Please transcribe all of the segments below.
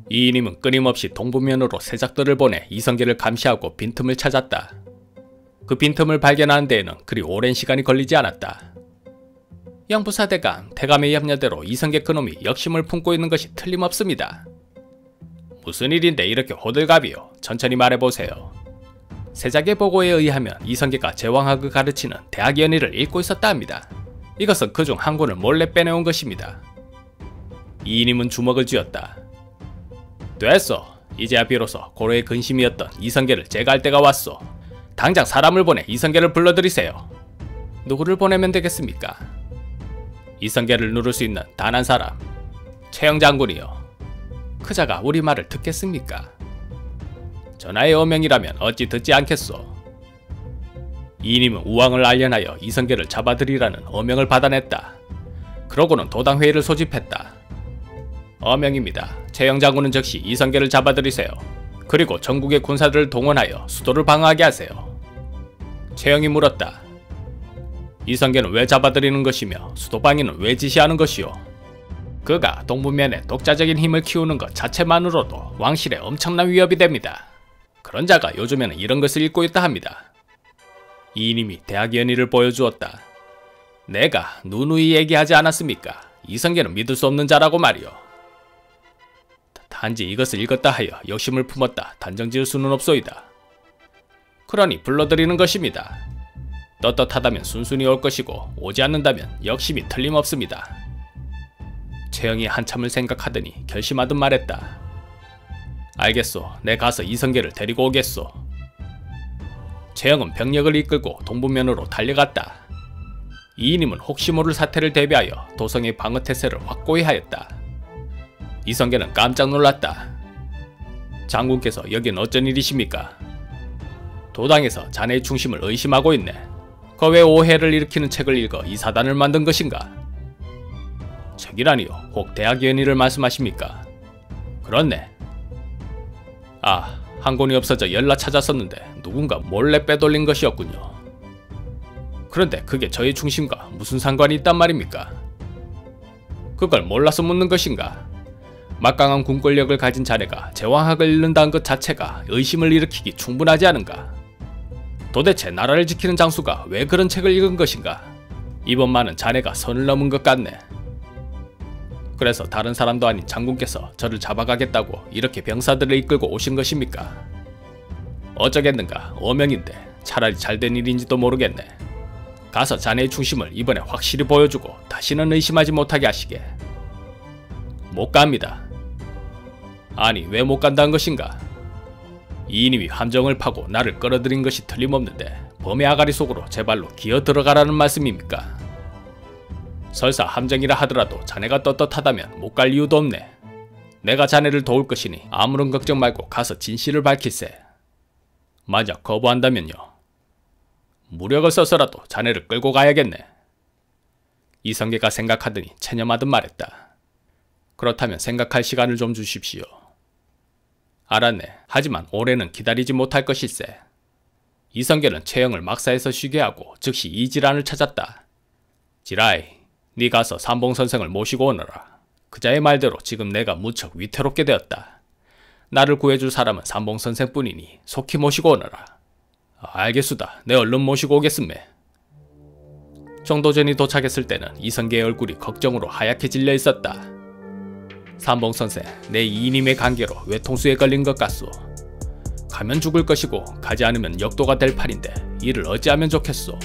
이인임은 끊임없이 동부면으로 세작들을 보내 이성계를 감시하고 빈틈을 찾았다. 그 빈틈을 발견하는 데에는 그리 오랜 시간이 걸리지 않았다. 영부사대감, 대감의 염려대로 이성계 그놈이 역심을 품고 있는 것이 틀림없습니다. 무슨 일인데 이렇게 호들갑이요? 천천히 말해보세요. 세작의 보고에 의하면 이성계가 제왕학을 가르치는 대학연의를 읽고 있었다 합니다. 이것은 그중 한 권을 몰래 빼내온 것입니다. 이인임은 주먹을 쥐었다. 됐어. 이제야 비로소 고로의 근심이었던 이성계를 제거할 때가 왔소. 당장 사람을 보내 이성계를 불러들이세요. 누구를 보내면 되겠습니까? 이성계를 누를 수 있는 단 한 사람. 최영 장군이요. 그자가 우리 말을 듣겠습니까? 전하의 어명이라면 어찌 듣지 않겠소. 이인임은 우왕을 알련하여 이성계를 잡아들이라는 어명을 받아냈다. 그러고는 도당회의를 소집했다. 어명입니다. 최영 장군은 즉시 이성계를 잡아들이세요. 그리고 전국의 군사들을 동원하여 수도를 방어하게 하세요. 최영이 물었다. 이성계는 왜 잡아들이는 것이며 수도 방위는 왜 지시하는 것이오? 그가 동부면에 독자적인 힘을 키우는 것 자체만으로도 왕실에 엄청난 위협이 됩니다. 그런 자가 요즘에는 이런 것을 읽고 있다 합니다. 이인임이 대학연의를 보여주었다. 내가 누누이 얘기하지 않았습니까? 이성계는 믿을 수 없는 자라고 말이오. 단지 이것을 읽었다 하여 욕심을 품었다 단정지을 수는 없소이다. 그러니 불러들이는 것입니다. 떳떳하다면 순순히 올 것이고 오지 않는다면 역심이 틀림없습니다. 최영이 한참을 생각하더니 결심하듯 말했다. 알겠소. 내 가서 이성계를 데리고 오겠소. 최영은 병력을 이끌고 동부면으로 달려갔다. 이인임은 혹시 모를 사태를 대비하여 도성의 방어 태세를 확고히 하였다. 이성계는 깜짝 놀랐다. 장군께서 여긴 어쩐 일이십니까? 도당에서 자네의 중심을 의심하고 있네. 그 왜 오해를 일으키는 책을 읽어 이 사단을 만든 것인가? 책이라니요? 혹 대학연의를 말씀하십니까? 그렇네. 아, 한 권이 없어져 연락 찾았었는데 누군가 몰래 빼돌린 것이었군요. 그런데 그게 저의 중심과 무슨 상관이 있단 말입니까? 그걸 몰라서 묻는 것인가? 막강한 군권력을 가진 자네가 제왕학을 읽는다는 것 자체가 의심을 일으키기 충분하지 않은가? 도대체 나라를 지키는 장수가 왜 그런 책을 읽은 것인가? 이번만은 자네가 선을 넘은 것 같네. 그래서 다른 사람도 아닌 장군께서 저를 잡아가겠다고 이렇게 병사들을 이끌고 오신 것입니까? 어쩌겠는가, 어명인데 차라리 잘된 일인지도 모르겠네. 가서 자네의 중심을 이번에 확실히 보여주고 다시는 의심하지 못하게 하시게. 못 갑니다. 아니, 왜 못 간다는 것인가? 이인임이 함정을 파고 나를 끌어들인 것이 틀림없는데 범의 아가리 속으로 제 발로 기어 들어가라는 말씀입니까? 설사 함정이라 하더라도 자네가 떳떳하다면 못 갈 이유도 없네. 내가 자네를 도울 것이니 아무런 걱정 말고 가서 진실을 밝힐세. 만약 거부한다면요. 무력을 써서라도 자네를 끌고 가야겠네. 이성계가 생각하더니 체념하듯 말했다. 그렇다면 생각할 시간을 좀 주십시오. 알았네. 하지만 올해는 기다리지 못할 것일세. 이성계는 최영을 막사에서 쉬게 하고 즉시 이질안을 찾았다. 지라이, 네 가서 삼봉선생을 모시고 오너라. 그자의 말대로 지금 내가 무척 위태롭게 되었다. 나를 구해줄 사람은 삼봉선생뿐이니 속히 모시고 오너라. 알겠수다. 내 얼른 모시고 오겠음매. 정도전이 도착했을 때는 이성계의 얼굴이 걱정으로 하얗게 질려 있었다. 삼봉선생, 내 이인임의 관계로 외통수에 걸린 것 같소. 가면 죽을 것이고 가지 않으면 역도가 될 판인데 이를 어찌하면 좋겠소.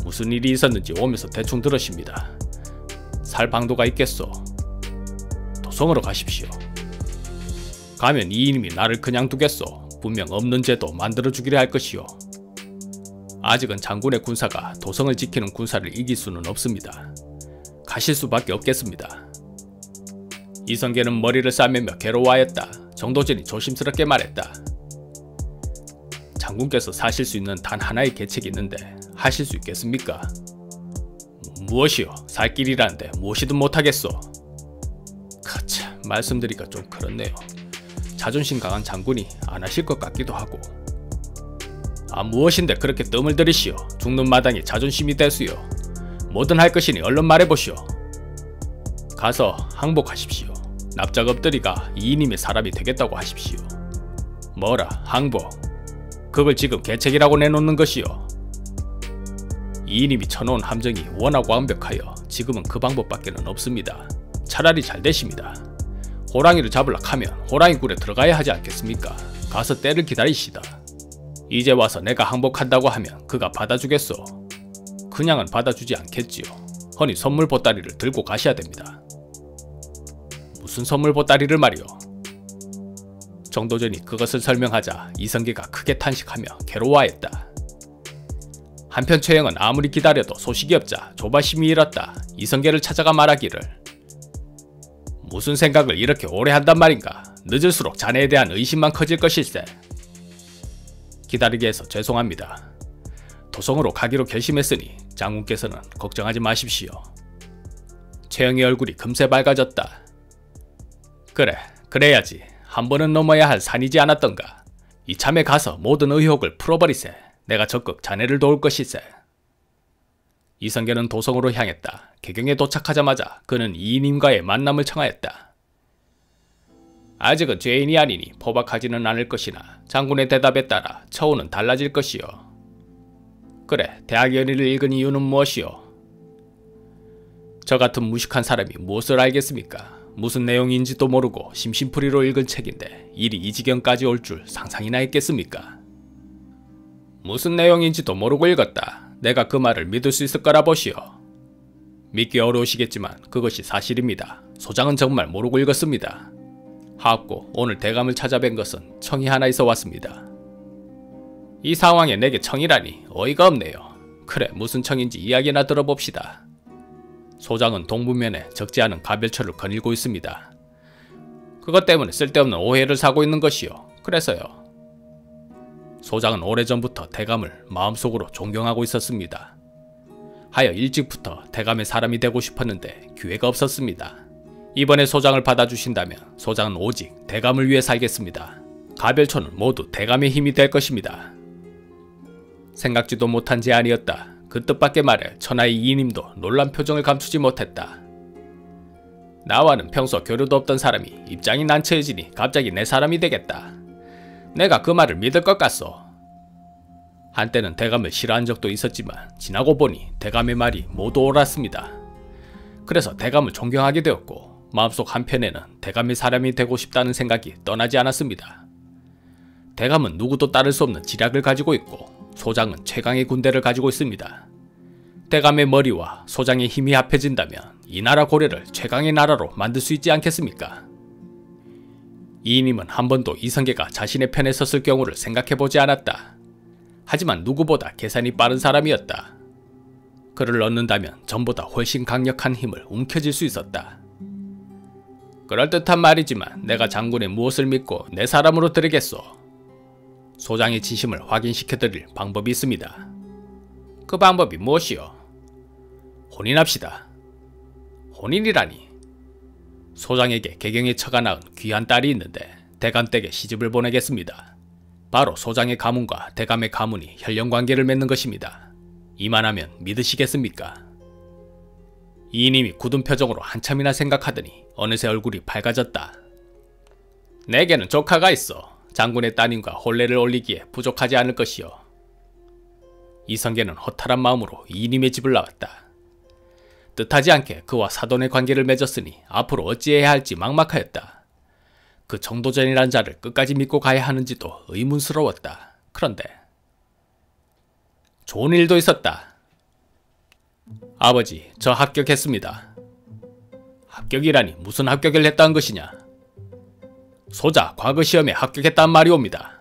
무슨 일이 있었는지 오면서 대충 들으십니다. 살 방도가 있겠소. 도성으로 가십시오. 가면 이인임이 나를 그냥 두겠소. 분명 없는 죄도 만들어주기를 할 것이오. 아직은 장군의 군사가 도성을 지키는 군사를 이길 수는 없습니다. 가실 수밖에 없겠습니다. 이성계는 머리를 싸매며 괴로워하였다. 정도전이 조심스럽게 말했다. 장군께서 사실 수 있는 단 하나의 계책이 있는데 하실 수 있겠습니까? 무엇이요? 살 길이라는데 무엇이든 못하겠소. 참, 말씀드리기가 좀 그렇네요. 자존심 강한 장군이 안 하실 것 같기도 하고. 아, 무엇인데 그렇게 뜸을 들이시오. 죽는 마당에 자존심이 대수요. 뭐든 할 것이니 얼른 말해보시오. 가서 항복하십시오. 납작 엎드리가 이인임의 사람이 되겠다고 하십시오. 뭐라 항복. 그걸 지금 계책이라고 내놓는 것이요. 이인임이 쳐놓은 함정이 워낙 완벽하여 지금은 그 방법밖에는 없습니다. 차라리 잘 되십니다. 호랑이를 잡으려 하면 호랑이 굴에 들어가야 하지 않겠습니까? 가서 때를 기다리시다. 이제 와서 내가 항복한다고 하면 그가 받아주겠소? 그냥은 받아주지 않겠지요. 허니 선물 보따리를 들고 가셔야 됩니다. 무슨 선물 보따리를 말이오? 정도전이 그것을 설명하자 이성계가 크게 탄식하며 괴로워하였다. 한편 최영은 아무리 기다려도 소식이 없자 조바심이 일었다. 이성계를 찾아가 말하기를 무슨 생각을 이렇게 오래 한단 말인가? 늦을수록 자네에 대한 의심만 커질 것일세. 기다리게 해서 죄송합니다. 도성으로 가기로 결심했으니 장군께서는 걱정하지 마십시오. 최영의 얼굴이 금세 밝아졌다. 그래, 그래야지. 한 번은 넘어야 할 산이지 않았던가. 이참에 가서 모든 의혹을 풀어버리세. 내가 적극 자네를 도울 것일세. 이성계는 도성으로 향했다. 개경에 도착하자마자 그는 이인임과의 만남을 청하였다. 아직은 죄인이 아니니 포박하지는 않을 것이나 장군의 대답에 따라 처우는 달라질 것이요. 그래, 대학 연의를 읽은 이유는 무엇이요? 저 같은 무식한 사람이 무엇을 알겠습니까? 무슨 내용인지도 모르고 심심풀이로 읽은 책인데 일이 이 지경까지 올 줄 상상이나 했겠습니까? 무슨 내용인지도 모르고 읽었다. 내가 그 말을 믿을 수 있을 거라 보시오. 믿기 어려우시겠지만 그것이 사실입니다. 소장은 정말 모르고 읽었습니다. 하옵고 오늘 대감을 찾아뵌 것은 청이 하나 있어 왔습니다. 이 상황에 내게 청이라니 어이가 없네요. 그래, 무슨 청인지 이야기나 들어봅시다. 소장은 동부면에 적지 않은 가별초를 거닐고 있습니다. 그것 때문에 쓸데없는 오해를 사고 있는 것이요. 그래서요. 소장은 오래전부터 대감을 마음속으로 존경하고 있었습니다. 하여 일찍부터 대감의 사람이 되고 싶었는데 기회가 없었습니다. 이번에 소장을 받아주신다면 소장은 오직 대감을 위해 살겠습니다. 가별초는 모두 대감의 힘이 될 것입니다. 생각지도 못한 제안이었다. 그 뜻밖의 말에 천하의 이인임도 놀란 표정을 감추지 못했다. 나와는 평소 교류도 없던 사람이 입장이 난처해지니 갑자기 내 사람이 되겠다. 내가 그 말을 믿을 것 같소. 한때는 대감을 싫어한 적도 있었지만 지나고 보니 대감의 말이 모두 옳았습니다. 그래서 대감을 존경하게 되었고 마음속 한편에는 대감의 사람이 되고 싶다는 생각이 떠나지 않았습니다. 대감은 누구도 따를 수 없는 지략을 가지고 있고 소장은 최강의 군대를 가지고 있습니다. 대감의 머리와 소장의 힘이 합해진다면 이 나라 고려를 최강의 나라로 만들 수 있지 않겠습니까? 이인임은 한 번도 이성계가 자신의 편에 섰을 경우를 생각해보지 않았다. 하지만 누구보다 계산이 빠른 사람이었다. 그를 얻는다면 전보다 훨씬 강력한 힘을 움켜쥘 수 있었다. 그럴듯한 말이지만 내가 장군의 무엇을 믿고 내 사람으로 드리겠소? 소장의 진심을 확인시켜드릴 방법이 있습니다. 그 방법이 무엇이요? 혼인합시다. 혼인이라니. 소장에게 개경의 처가 낳은 귀한 딸이 있는데 대감댁에 시집을 보내겠습니다. 바로 소장의 가문과 대감의 가문이 혈연관계를 맺는 것입니다. 이만하면 믿으시겠습니까? 이인임이 굳은 표정으로 한참이나 생각하더니 어느새 얼굴이 밝아졌다. 내게는 조카가 있어. 장군의 따님과 혼례를 올리기에 부족하지 않을 것이요. 이성계는 허탈한 마음으로 이인임의 집을 나왔다. 뜻하지 않게 그와 사돈의 관계를 맺었으니 앞으로 어찌해야 할지 막막하였다. 그 정도전이란 자를 끝까지 믿고 가야 하는지도 의문스러웠다. 그런데 좋은 일도 있었다. 아버지, 저 합격했습니다. 합격이라니 무슨 합격을 했다는 것이냐? 소자 과거 시험에 합격했단 말이옵니다.